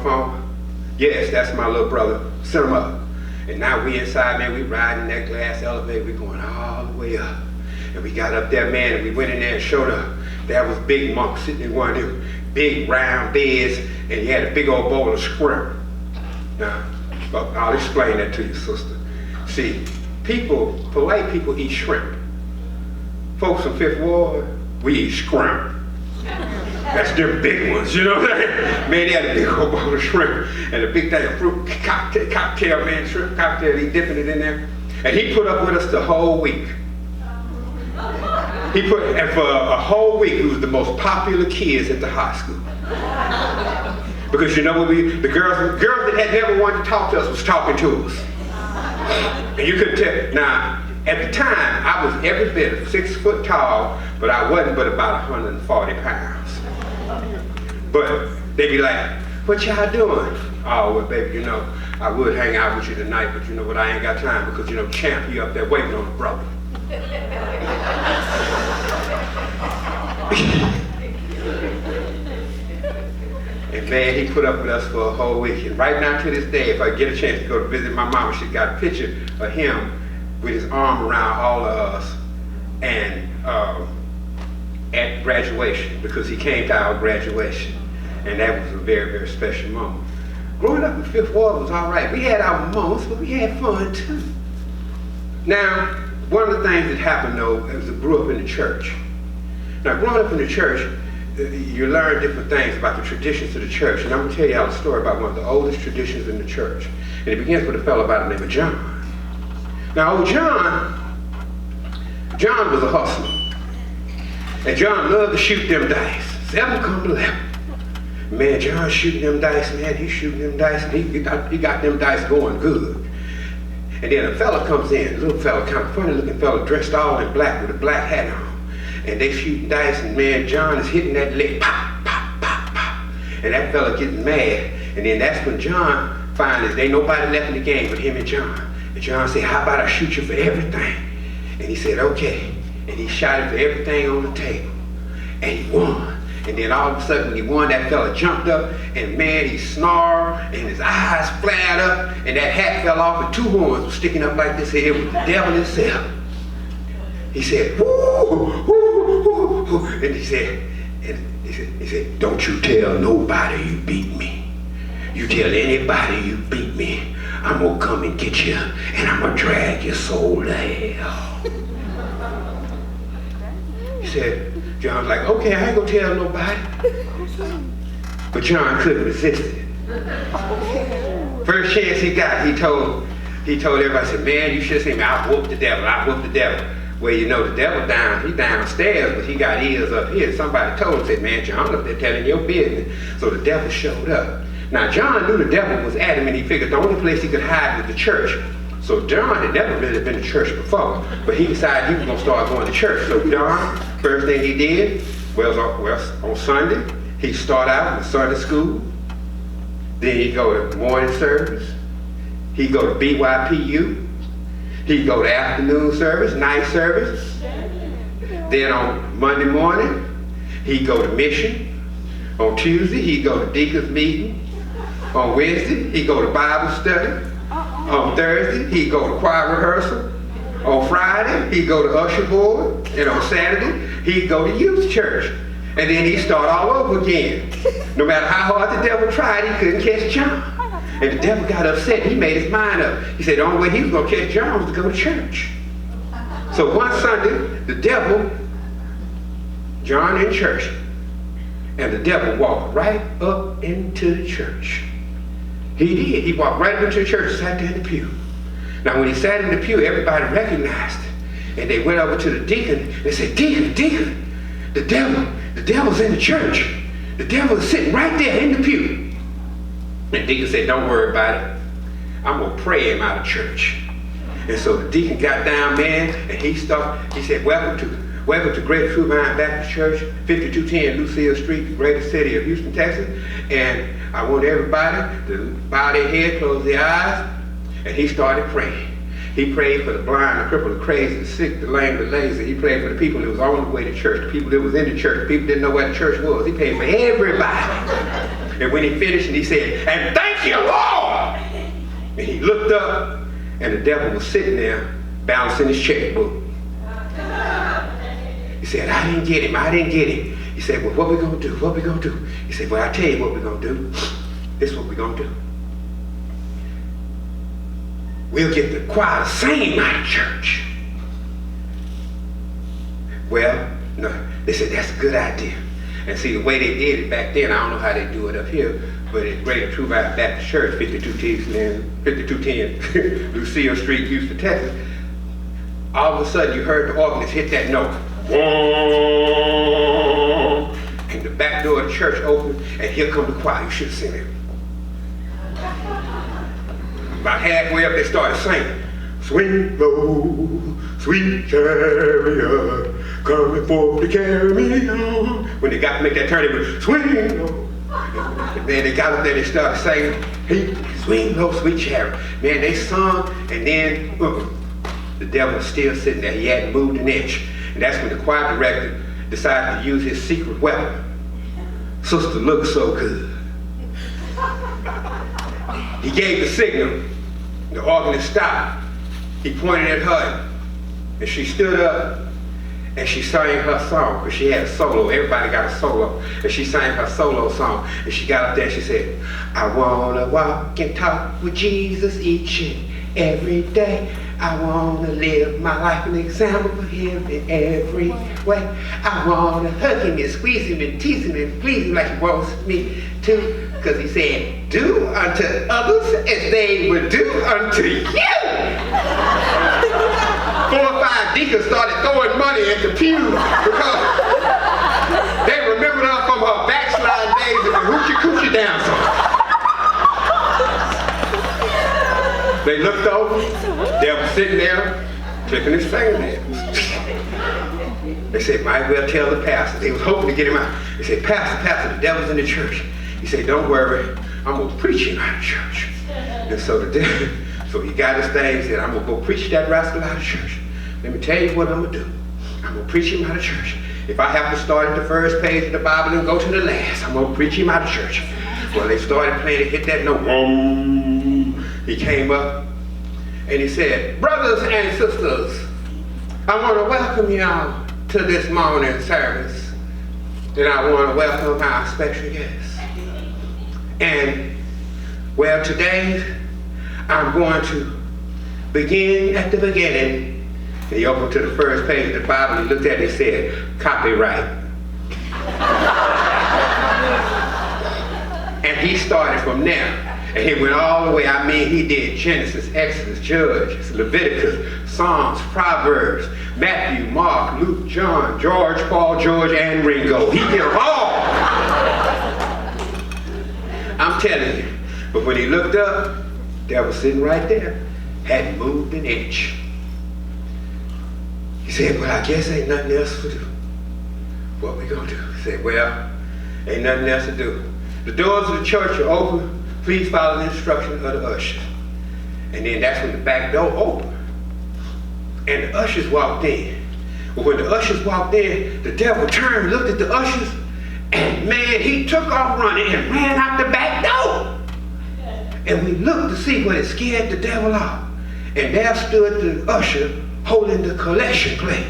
phone? Yes, that's my little brother. Send him up. And now we inside, man, we riding that glass elevator, we going all the way up. And we got up there, man, and we went in there and showed up. There was Big Monk sitting in one of them big round beds, and he had a big old bowl of shrimp. Now, I'll explain that to you, sister. See, polite people eat shrimp. Folks from Fifth Ward, we eat shrimp. That's them big ones, you know what I'm saying? Man, he had a big old bowl of shrimp and a big thing of fruit cocktail, man, shrimp cocktail, he dipping it in there. And he put up with us the whole week. And for a whole week, we was the most popular kids at the high school. Because you know what, the girls that had never wanted to talk to us was talking to us. And you couldn't tell. Now, at the time, I was every bit of 6 foot tall, but I wasn't but about 140 pounds. But they'd be like, what y'all doing? Oh, well, baby, you know, I would hang out with you tonight, but you know what, I ain't got time because, you know, Champ, he up there waiting on the brother. And man, he put up with us for a whole week. And right now to this day, if I get a chance to go to visit my mama, she's got a picture of him with his arm around all of us and at graduation, because he came to our graduation. And that was a very, very special moment. Growing up in Fifth Ward was all right. We had our moments, but we had fun too. Now, one of the things that happened though, is I grew up in the church. Now, growing up in the church, you learn different things about the traditions of the church. And I'm going to tell you a story about one of the oldest traditions in the church. And it begins with a fellow by the name of John. Now, old John was a hustler. And John loved to shoot them dice. 7 come to 11. Man, John shooting them dice, man, he's shooting them dice, and he got them dice going good. And then a fella comes in, a little fella, kind of funny looking fella, dressed all in black with a black hat on. And they shooting dice, and man, John is hitting that lick, pop, pop, pop, pop. And that fella getting mad. And then that's when John finally, there ain't nobody left in the game but him and John. And John said, how about I shoot you for everything? And he said, okay. And he shot him for everything on the table. And he won. And then all of a sudden when he won, that fella jumped up, and man, he snarled, and his eyes flared up, and that hat fell off, and 2 horns were sticking up like this. It was the devil himself. He said, woo, woo, woo, woo. And he said, don't you tell nobody you beat me. You tell anybody you beat me, I'm gonna come and get you, and I'm gonna drag your soul to hell. He said, John's like, okay, I ain't gonna tell nobody. But John couldn't resist it. First chance he got, he told everybody, said, man, you should have seen me, I whooped the devil, I whooped the devil. Well, you know, the devil he downstairs, but he got ears up here. Somebody told him, said, man, John up there telling your business. So the devil showed up. Now, John knew the devil was at him, and he figured the only place he could hide was the church. So John had never really been to church before, but he decided he was gonna start going to church. So John, first thing he did was on Sunday, he started out with Sunday school. Then he'd go to morning service. He'd go to BYPU. He'd go to afternoon service, night service. Then on Monday morning, he'd go to mission. On Tuesday, he'd go to deacon's meeting. On Wednesday, he'd go to Bible study. On Thursday, he'd go to choir rehearsal. On Friday, he'd go to usher board. And on Saturday, he'd go to youth church. And then he'd start all over again. No matter how hard the devil tried, he couldn't catch John. And the devil got upset. He made his mind up. He said the only way he was going to catch John was to go to church. So one Sunday, the devil, John in church, and the devil walked right up into the church. He did. He walked right up into the church and sat there in the pew. Now when he sat in the pew, everybody recognized it. And they went over to the deacon and said, Deacon, the devil's in the church. The devil is sitting right there in the pew. And the deacon said, don't worry about it. I'm going to pray him out of church. And so the deacon got down, man, and he said, welcome to Greater True Vine Baptist Church, 5210 Lucille Street, the greatest city of Houston, Texas. And I want everybody to bow their head, close their eyes. And he started praying. He prayed for the blind, the crippled, the crazy, the sick, the lame, the lazy. He prayed for the people that was on the way to church, the people that was in the church, the people that didn't know where the church was. He prayed for everybody. And when he finished, and he said, "And thank you, Lord." And he looked up, and the devil was sitting there balancing his checkbook. He said, "I didn't get him. I didn't get him." He said, "Well, what we gonna do? What we gonna do?" He said, "Well, I tell you what we're gonna do. This is what we're gonna do. We'll get the choir to sing out of church." Well, no, they said, "That's a good idea." And see, the way they did it back then, I don't know how they do it up here, but at Greater True Baptist Church, 5210 Lucille Street, Houston, Texas, all of a sudden you heard the organist hit that note. And the back door of the church opened, and here come the choir. You should have seen it. About halfway up, they started singing. "Swing low, sweet chariot, coming forth to carry me on." When they got to make that turn, they went, "Swing low." And then they got up there, they started singing, "Hey, swing low, sweet chariot." Man, they sung, and then the devil was still sitting there. He hadn't moved an inch. And that's when the choir director decided to use his secret weapon. "Sister looks so good." He gave the signal. The organist stopped. He pointed at her, and she stood up, and she sang her song, because she had a solo. Everybody got a solo. And she sang her solo song. And she got up there and she said, "I want to walk and talk with Jesus each and every day. I want to live my life an example for him in every way. I want to hug him and squeeze him and tease him and please him like he wants me to." Because he said, "Do unto others as they would do unto you." 4 or 5 deacons started throwing money at the pew because they remembered her from her backsliding days of the hoochie coochie dancer. They looked over, they were sitting there, clicking his fingernails. They said, "Might as well tell the pastor." They was hoping to get him out. They said, Pastor, the devil's in the church." He said, "Don't worry, I'm going to preach him out of church." And so so he got his thing, he said, "I'm going to go preach that rascal out of church. Let me tell you what I'm going to do. I'm going to preach him out of church. If I have to start at the first page of the Bible and go to the last, I'm going to preach him out of church." Well, they started playing, they hit that note. He came up and he said, "Brothers and sisters, I want to welcome y'all to this morning service. And I want to welcome our special guests. And, well, today I'm going to begin at the beginning." He opened to the first page of the Bible, he looked at it and said, "Copyright." And he started from there. And he went all the way. I mean, he did Genesis, Exodus, Judges, Leviticus, Psalms, Proverbs, Matthew, Mark, Luke, John, George, Paul, George, and Ringo. He did them all. I'm telling you. But when he looked up, they was sitting right there. Hadn't moved an inch. He said, "Well, I guess ain't nothing else to do. What we gonna do?" He said, "Well, ain't nothing else to do. The doors of the church are open. Please follow the instructions of the ushers." And then that's when the back door opened. And the ushers walked in. But when the ushers walked in, the devil turned, looked at the ushers, and man, he took off running and ran out the back door. And we looked to see what had scared the devil off. And there stood the usher holding the collection plate.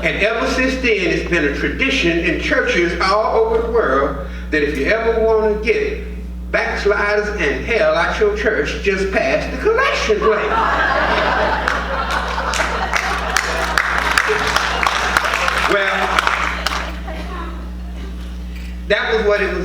And ever since then, it's been a tradition in churches all over the world that if you ever want to get backsliders and hell out your church, just pass the collection plate. Well, that was what it was.